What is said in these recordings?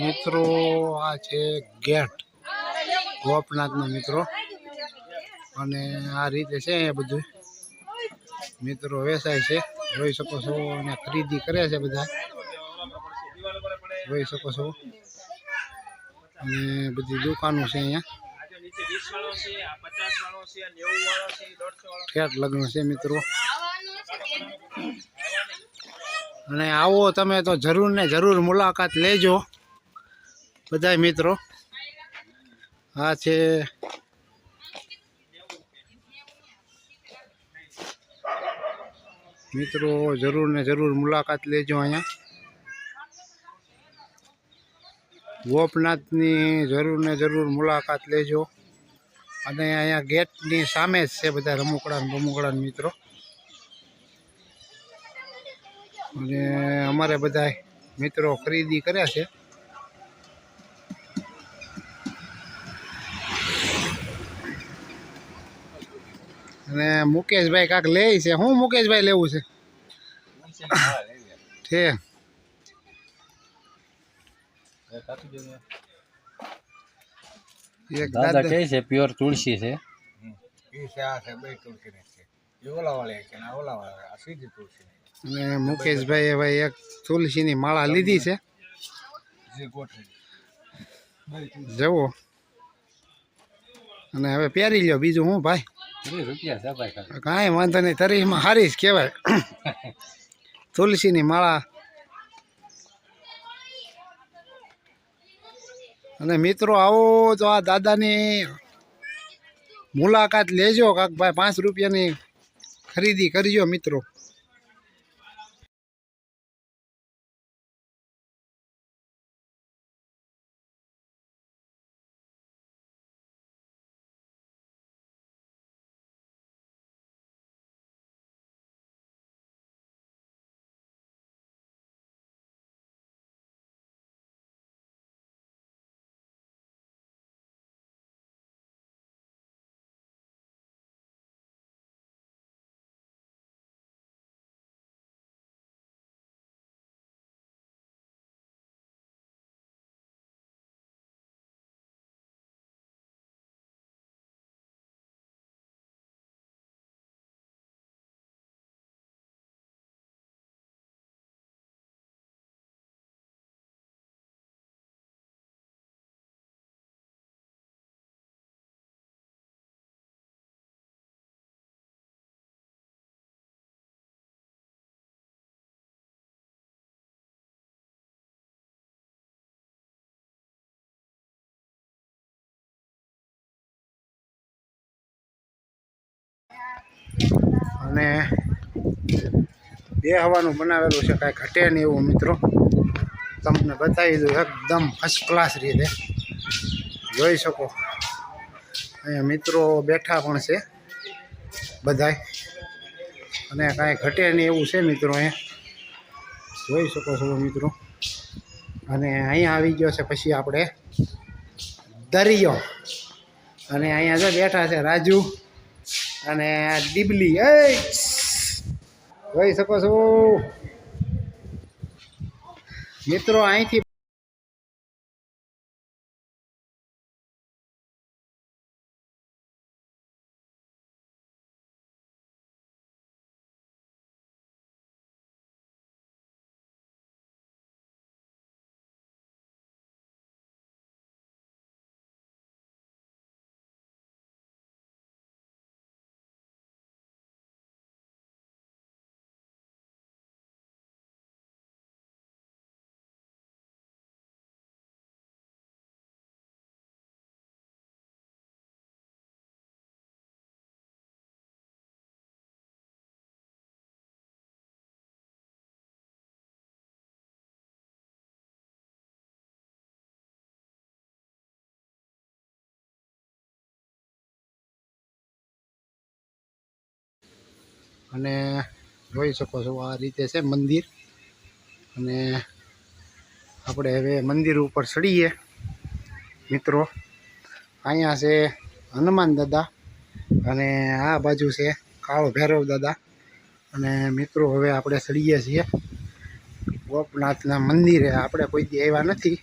મિત્રો આ છે ગેટ ગોપનાથનો મિત્રો, અને આ રીતે છે એ બધું મિત્રો વેચાય છે, જોઈ શકો છો. અને ખરીદી કરે છે બધા, જોઈ શકો છો. અને બધી દુકાનો છે અહીંયા. ઠેઠ લગ્ન છે મિત્રો. અને આવો તમે તો જરૂર ને જરૂર મુલાકાત લેજો બધા મિત્રો. આ છે મિત્રો, જરૂર ને જરૂર મુલાકાત લેજો અહીંયા ગોપનાથની. જરૂર ને જરૂર મુલાકાત લેજો. અને અહીંયા ગેટની સામે જ છે બધા રમકડા મિત્રો. અને અમારે બધા મિત્રો ખરીદી કર્યા છે. અને મુકેશભાઈ કાંક લે છે. શું મુકેશભાઈ લેવું છે? એક દાદા કહે છે પ્યોર તુલસી છે. અને મુકેશભાઈ હવે એક તુલસીની માળા લીધી છે. જવો અને હવે પહેરી લ્યો. બીજું હું ભાઈ, કાંઈ વાંધો નહીં. તરીમાં હારી જ કહેવાય. તુલસીની માળા. અને મિત્રો આવો તો આ દાદાની મુલાકાત લેજો. કાંક ભાઈ 5 રૂપિયાની ખરીદી કરજો મિત્રો. અને બેહવાનું બનાવેલું છે, કાંઈ ઘટે નહીં એવું મિત્રો. તમને બતાવી દઉં એકદમ ફર્સ્ટ ક્લાસ રીતે. જોઈ શકો અહીંયા મિત્રો બેઠા પણ છે બધાય. અને કાંઈ ઘટે નહીં એવું છે મિત્રો અહીંયા. જોઈ શકો છો મિત્રો. અને અહીંયા આવી ગયો છે પછી આપણે દરિયો. અને અહીંયા જો બેઠા છે રાજુ અને ડીબલી. જોઈ શકો છો મિત્રો. અહીંથી અને જોઈ શકો છો આ રીતે છે મંદિર. અને આપણે હવે મંદિર ઉપર ચડીએ મિત્રો. અહીંયા છે હનુમાન દાદા અને આ બાજુ છે કાળો ભૈરવ દાદા. અને મિત્રો હવે આપણે ચડીએ છીએ ગોપનાથના મંદિરે. આપણે કોઈ દી આવ્યા નથી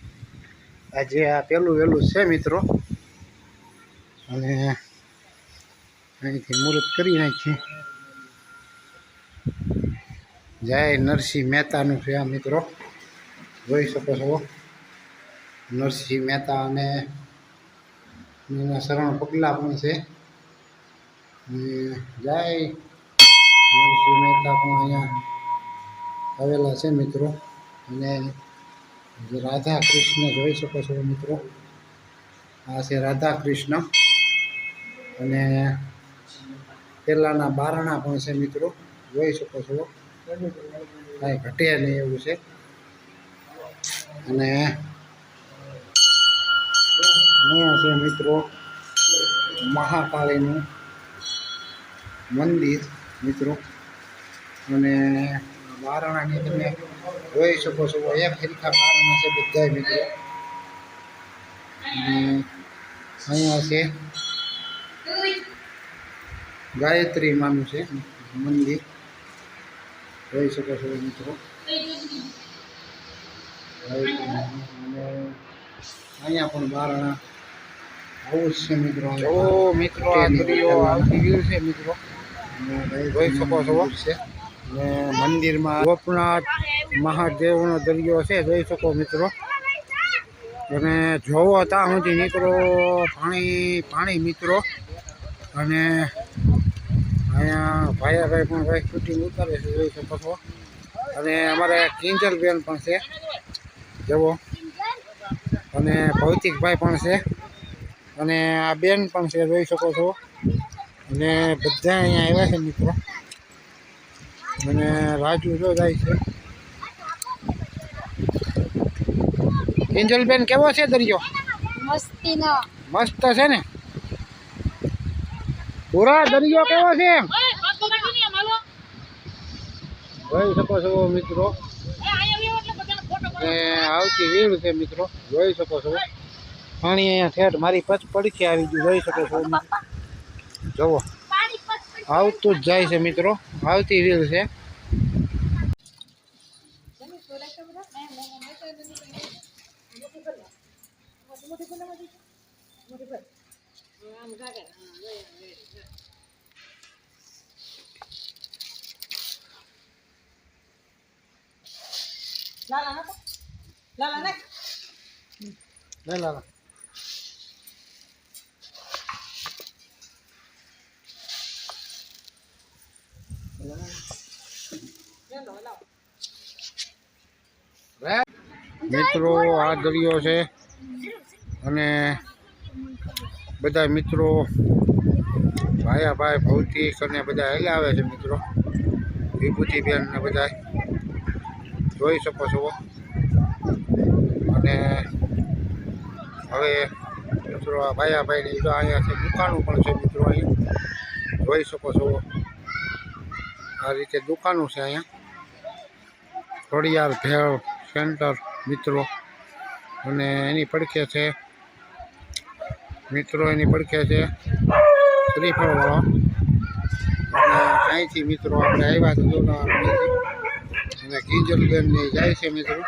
આજે આ પહેલું વહેલું છે મિત્રો, અને અહીંથી મુહૂર્ત કરી નાખીએ. જય નરસિંહ મહેતાનું છે આ મિત્રો, જોઈ શકો છો. નરસિંહ મહેતા અને એના શરણ પગલાં પણ છે. જય નરસિંહ મહેતા પણ અહીંયા આવેલા છે મિત્રો. અને રાધા કૃષ્ણ જોઈ શકો છો મિત્રો, આ છે રાધા કૃષ્ણ. અને પેલાના બારણા પણ છે મિત્રો, જોઈ શકો છો. કાંઈ ઘટે નહીં એવું છે. અને અહીંયા છે મિત્રો મહાકાળીનું મંદિર મિત્રો. અને બારણાની તમે જોઈ શકો છો, એક હરખા બારણા છે બધાય મિત્રો. અને અહીંયા છે ગાયત્રી માનું છે મંદિર, જોઈ શકો છો મિત્રો. અને અહીંયા પણ બારણા આવું જ છે મિત્રો. જો મિત્રો આ દરિયો આવતી ગયું છે મિત્રો, જોઈ શકો છો. ને મંદિરમાં ગોપનાથ મહાદેવનો દરિયો છે, જોઈ શકો મિત્રો. અને જોવો ત્યાં સુધી નીકળો પાણી મિત્રો. અને અહીંયા ભાઈ પણ ભાઈ શૂટિંગ ઉતારે છે, જોઈ શકો છો. અને અમારે કિંજલબેન પણ છે જવો, અને ભૌતિકભાઈ પણ છે, અને આ બેન પણ છે, જોઈ શકો છો. અને બધા અહીંયા આવ્યા છે મિત્રો. અને રાજુ જો જાય છે. કિંજલબેન કેવો છે દરિયો? મસ્ત છે ને પૂરા દરિયો કેવો છે જોઈ શકો છો મિત્રો. આવતી વીર છે મિત્રો, જોઈ શકો છો. પાણી અહીંયા ઠેઠ મારી પડખે આવી ગયું, જોઈ શકો છો. જુઓ આવતું જ જાય છે મિત્રો, આવતી વીર છે. મિત્રો આ દરિયો છે, અને બધા મિત્રો ભાઈ ભૌતિક અને બધા હેલા આવે છે મિત્રો. વિભૂતિબેન ને બધા જોઈ શકો છો. અને હવે મિત્રો આ ભાઈની જો અહીંયા છે દુકાનો પણ છે મિત્રો, અહીંયા જોઈ શકો છો. આ રીતે દુકાનો છે અહીંયા, ખોડિયાર ભેળ સેન્ટર મિત્રો. અને એની પડખે છે મિત્રો, એની પડખે છે શ્રીફળવાળો. અને અહીંથી મિત્રો આપણે આવ્યા તો અને કિંજલબેન જાય છે મિત્રો.